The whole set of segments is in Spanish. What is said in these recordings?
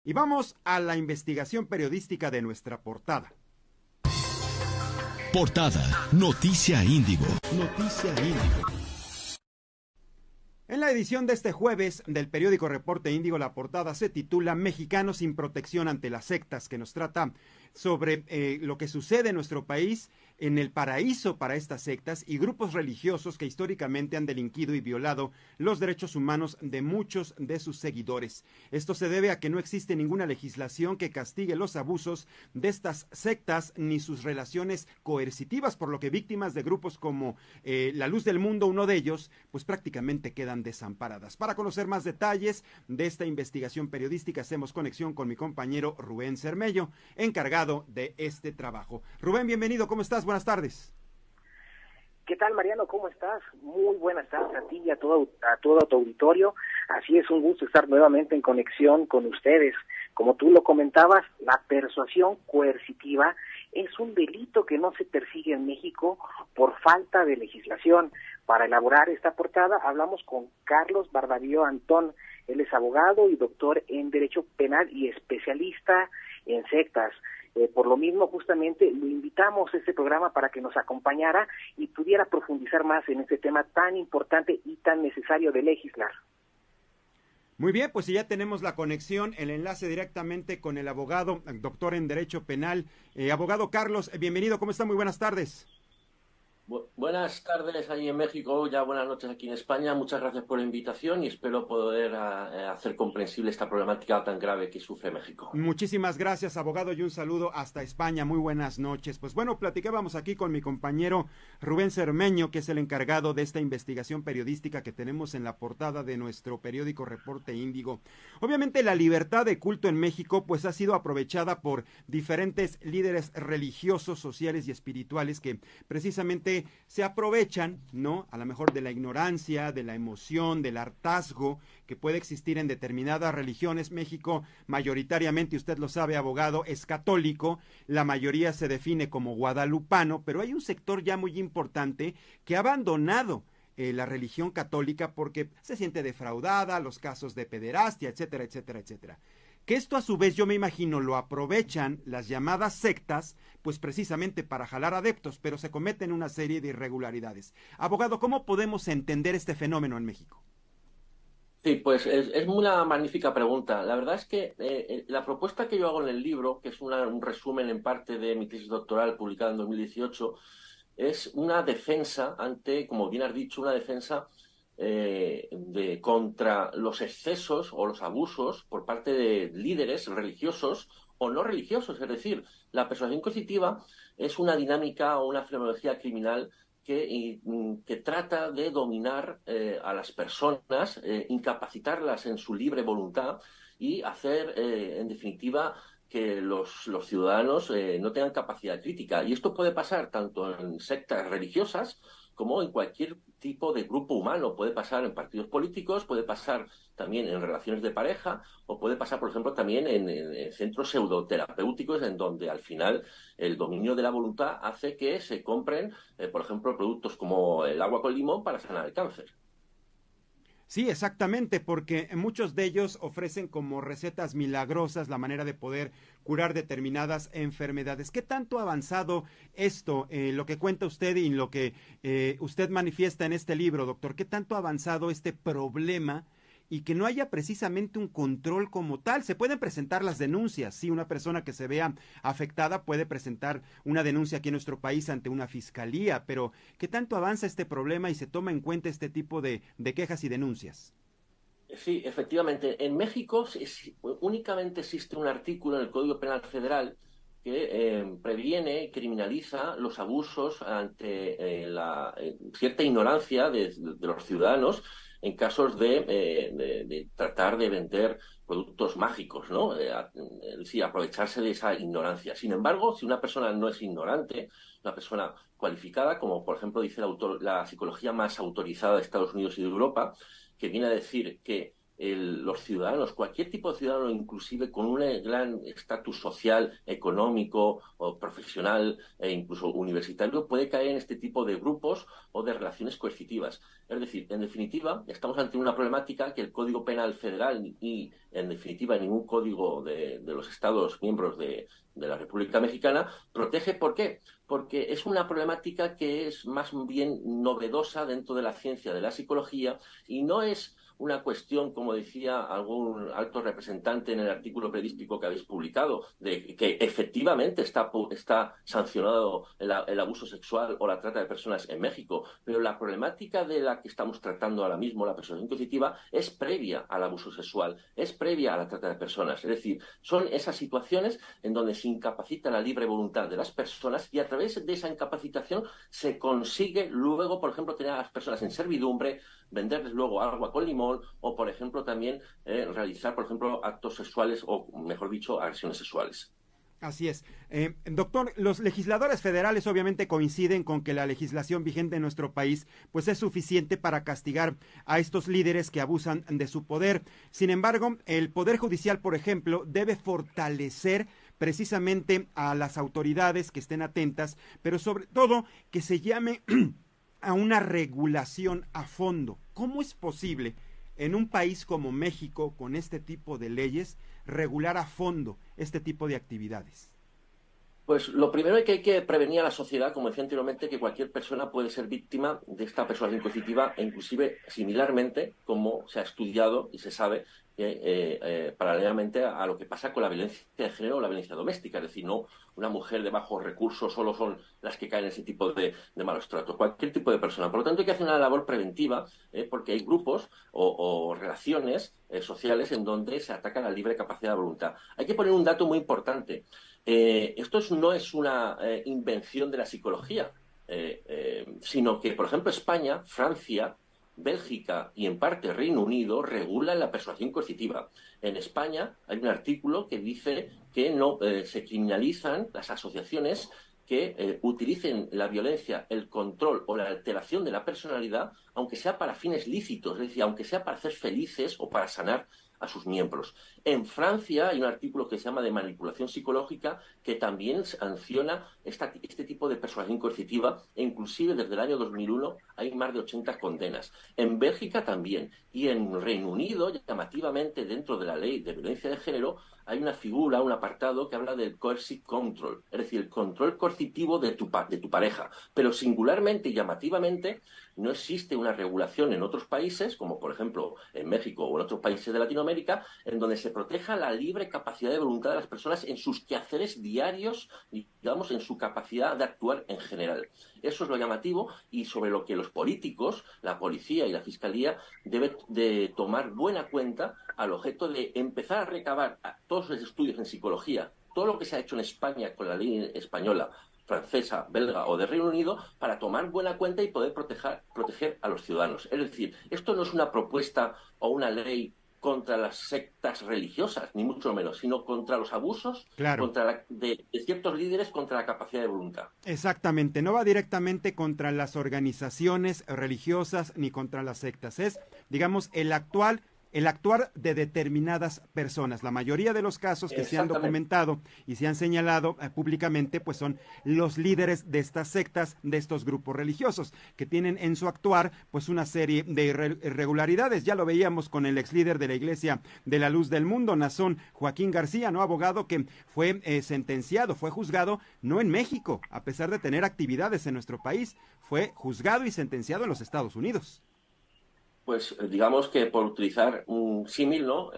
Y vamos a la investigación periodística de nuestra portada. Portada, Noticia Índigo. Noticia Índigo. En la edición de este jueves del periódico Reporte Índigo, la portada se titula Mexicanos sin protección ante las sectas, que nos trata sobre lo que sucede en nuestro país, en el paraíso para estas sectas y grupos religiosos que históricamente han delinquido y violado los derechos humanos de muchos de sus seguidores. Esto se debe a que no existe ninguna legislación que castigue los abusos de estas sectas ni sus relaciones coercitivas, por lo que víctimas de grupos como La Luz del Mundo, uno de ellos, pues prácticamente quedan desamparadas. Para conocer más detalles de esta investigación periodística, hacemos conexión con mi compañero Rubén Cermello, encargado de este trabajo. Rubén, bienvenido, ¿cómo estás? Buenas tardes. ¿Qué tal, Mariano? ¿Cómo estás? Muy buenas tardes a ti y a todo tu auditorio. Así es, un gusto estar nuevamente en conexión con ustedes. Como tú lo comentabas, la persuasión coercitiva es un delito que no se persigue en México por falta de legislación. Para elaborar esta portada hablamos con Carlos Barbadillo Antón. Él es abogado y doctor en Derecho Penal y especialista en sectas. Por lo mismo, justamente, lo invitamos a este programa para que nos acompañara y pudiera profundizar más en este tema tan importante y tan necesario de legislar. Muy bien, pues ya tenemos la conexión, el enlace directamente con el abogado, doctor en Derecho Penal. Abogado Carlos, bienvenido, ¿cómo está? Muy buenas tardes. Buenas tardes ahí en México, ya buenas noches aquí en España. Muchas gracias por la invitación y espero poder hacer comprensible esta problemática tan grave que sufre México. Muchísimas gracias, abogado, y un saludo hasta España. Muy buenas noches. Pues bueno, platicábamos aquí con mi compañero Rubén Cermeño, que es el encargado de esta investigación periodística que tenemos en la portada de nuestro periódico Reporte Índigo. Obviamente la libertad de culto en México pues ha sido aprovechada por diferentes líderes religiosos, sociales y espirituales que precisamente se aprovechan, ¿no? A lo mejor de la ignorancia, de la emoción, del hartazgo que puede existir en determinadas religiones. México mayoritariamente, usted lo sabe, abogado, es católico, la mayoría se define como guadalupano, pero hay un sector ya muy importante que ha abandonado la religión católica porque se siente defraudada, los casos de pederastia, etcétera, etcétera, etcétera. Que esto a su vez, yo me imagino, lo aprovechan las llamadas sectas, pues precisamente para jalar adeptos, pero se cometen una serie de irregularidades. Abogado, ¿cómo podemos entender este fenómeno en México? Sí, pues es una magnífica pregunta. La verdad es que la propuesta que yo hago en el libro, que es un resumen en parte de mi tesis doctoral publicada en 2018, es una defensa ante, como bien has dicho, una defensa contra los excesos o los abusos por parte de líderes religiosos o no religiosos. Es decir, la persuasión coercitiva es una dinámica o una fenomenología criminal que trata de dominar a las personas, incapacitarlas en su libre voluntad y hacer, en definitiva, que los ciudadanos no tengan capacidad crítica. Y esto puede pasar tanto en sectas religiosas como en cualquier tipo de grupo humano. Puede pasar en partidos políticos, puede pasar también en relaciones de pareja o puede pasar, por ejemplo, también en centros pseudoterapéuticos en donde al final el dominio de la voluntad hace que se compren, por ejemplo, productos como el agua con limón para sanar el cáncer. Sí, exactamente, porque muchos de ellos ofrecen como recetas milagrosas la manera de poder curar determinadas enfermedades. ¿Qué tanto ha avanzado esto, lo que cuenta usted y lo que usted manifiesta en este libro, doctor? ¿Qué tanto ha avanzado este problema y que no haya precisamente un control como tal? Se pueden presentar las denuncias, sí, una persona que se vea afectada puede presentar una denuncia aquí en nuestro país ante una fiscalía, pero ¿qué tanto avanza este problema y se toma en cuenta este tipo de quejas y denuncias? Sí, efectivamente. En México únicamente existe un artículo en el Código Penal Federal que previene y criminaliza los abusos ante cierta ignorancia de los ciudadanos en casos de tratar de vender productos mágicos, ¿no? Es decir, aprovecharse de esa ignorancia. Sin embargo, si una persona no es ignorante, una persona cualificada, como por ejemplo dice la psicología más autorizada de Estados Unidos y de Europa, que viene a decir que los ciudadanos, cualquier tipo de ciudadano, inclusive con un gran estatus social, económico o profesional e incluso universitario, puede caer en este tipo de grupos o de relaciones coercitivas. Es decir, en definitiva, estamos ante una problemática que el Código Penal Federal y, en definitiva, ningún código de los Estados miembros de la República Mexicana protege. ¿Por qué? Porque es una problemática que es más bien novedosa dentro de la ciencia de la psicología y no es una cuestión, como decía algún alto representante en el artículo periodístico que habéis publicado, de que efectivamente está sancionado el abuso sexual o la trata de personas en México, pero la problemática de la que estamos tratando ahora mismo, la persuasión coercitiva, es previa al abuso sexual, es previa a la trata de personas. Es decir, son esas situaciones en donde se incapacita la libre voluntad de las personas y a través de esa incapacitación se consigue luego, por ejemplo, tener a las personas en servidumbre, venderles luego agua con limón o, por ejemplo, también realizar, por ejemplo, actos sexuales o, mejor dicho, agresiones sexuales. Así es. Doctor, los legisladores federales obviamente coinciden con que la legislación vigente en nuestro país pues es suficiente para castigar a estos líderes que abusan de su poder. Sin embargo, el Poder Judicial, por ejemplo, debe fortalecer precisamente a las autoridades que estén atentas, pero sobre todo que se llame a una regulación a fondo. ¿Cómo es posible en un país como México, con este tipo de leyes, regular a fondo este tipo de actividades? Pues lo primero es que hay que prevenir a la sociedad, como decía anteriormente, que cualquier persona puede ser víctima de esta persuasión coercitiva, e inclusive similarmente, como se ha estudiado y se sabe, paralelamente a lo que pasa con la violencia de género o la violencia doméstica. Es decir, no una mujer de bajos recursos solo son las que caen en ese tipo de malos tratos, cualquier tipo de persona. Por lo tanto, hay que hacer una labor preventiva, porque hay grupos o relaciones sociales en donde se ataca la libre capacidad de voluntad. Hay que poner un dato muy importante. Esto no es una invención de la psicología, sino que, por ejemplo, España, Francia, Bélgica y, en parte, Reino Unido regulan la persuasión coercitiva. En España hay un artículo que dice que no se criminalizan las asociaciones que utilicen la violencia, el control o la alteración de la personalidad, aunque sea para fines lícitos, es decir, aunque sea para hacer felices o para sanar a sus miembros. En Francia hay un artículo que se llama de manipulación psicológica que también sanciona este tipo de persuasión coercitiva e inclusive desde el año 2001 hay más de 80 condenas. En Bélgica también y en Reino Unido, llamativamente dentro de la ley de violencia de género, hay una figura, un apartado que habla del coercive control, es decir, el control coercitivo de tu pareja. Pero singularmente y llamativamente no existe una regulación en otros países, como por ejemplo en México o en otros países de Latinoamérica, en donde se proteja la libre capacidad de voluntad de las personas en sus quehaceres diarios, digamos, en su capacidad de actuar en general. Eso es lo llamativo y sobre lo que los políticos, la policía y la fiscalía deben de tomar buena cuenta al objeto de empezar a recabar todos los estudios en psicología, todo lo que se ha hecho en España con la ley española, francesa, belga o de Reino Unido, para tomar buena cuenta y poder proteger a los ciudadanos. Es decir, esto no es una propuesta o una ley contra las sectas religiosas, ni mucho menos, sino contra los abusos de ciertos líderes contra la capacidad de voluntad. Exactamente, no va directamente contra las organizaciones religiosas ni contra las sectas, es, digamos, el actuar de determinadas personas. La mayoría de los casos que se han documentado y se han señalado públicamente, pues son los líderes de estas sectas, de estos grupos religiosos, que tienen en su actuar pues una serie de irregularidades. Ya lo veíamos con el ex líder de la Iglesia de la Luz del Mundo, Nazón Joaquín García, ¿no? Abogado que fue sentenciado, fue juzgado, no en México, a pesar de tener actividades en nuestro país, fue juzgado y sentenciado en los Estados Unidos. Pues digamos que por utilizar un símil, ¿no?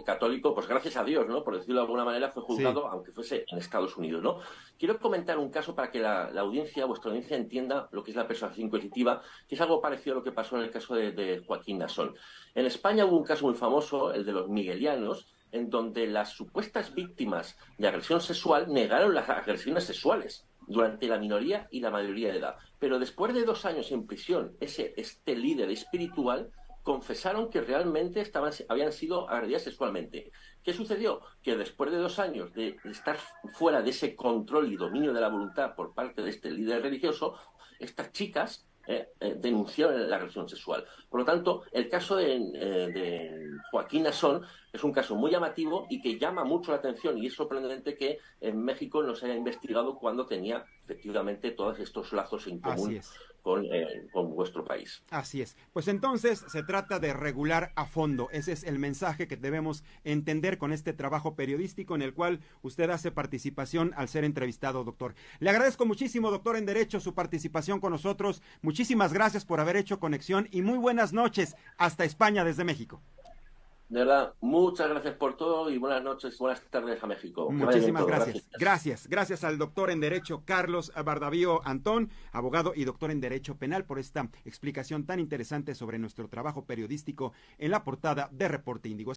Católico, pues gracias a Dios, ¿no? Por decirlo de alguna manera, fue juzgado, sí, aunque fuese en Estados Unidos, ¿no? Quiero comentar un caso para que la audiencia, vuestra audiencia, entienda lo que es la persuasión coercitiva, que es algo parecido a lo que pasó en el caso de Joaquín Nazón. En España hubo un caso muy famoso, el de los miguelianos, en donde las supuestas víctimas de agresión sexual negaron las agresiones sexuales durante la minoría y la mayoría de edad. Pero después de 2 años en prisión, este líder espiritual confesaron que realmente habían sido agredidas sexualmente. ¿Qué sucedió? Que después de 2 años de estar fuera de ese control y dominio de la voluntad por parte de este líder religioso, estas chicas denunciaron la agresión sexual. Por lo tanto, el caso de Joaquín Asón es un caso muy llamativo y que llama mucho la atención, y es sorprendente que en México no se haya investigado cuando tenía efectivamente todos estos lazos en común con vuestro país. Así es. Pues entonces se trata de regular a fondo. Ese es el mensaje que debemos entender con este trabajo periodístico en el cual usted hace participación al ser entrevistado, doctor. Le agradezco muchísimo, doctor en Derecho, su participación con nosotros. Muchísimas gracias por haber hecho conexión y muy buenas noches hasta España desde México. De verdad, muchas gracias por todo y buenas noches, buenas tardes a México. Muchísimas gracias. Gracias al doctor en Derecho Carlos Bardavío Antón, abogado y doctor en Derecho Penal, por esta explicación tan interesante sobre nuestro trabajo periodístico en la portada de Reporte Índigo.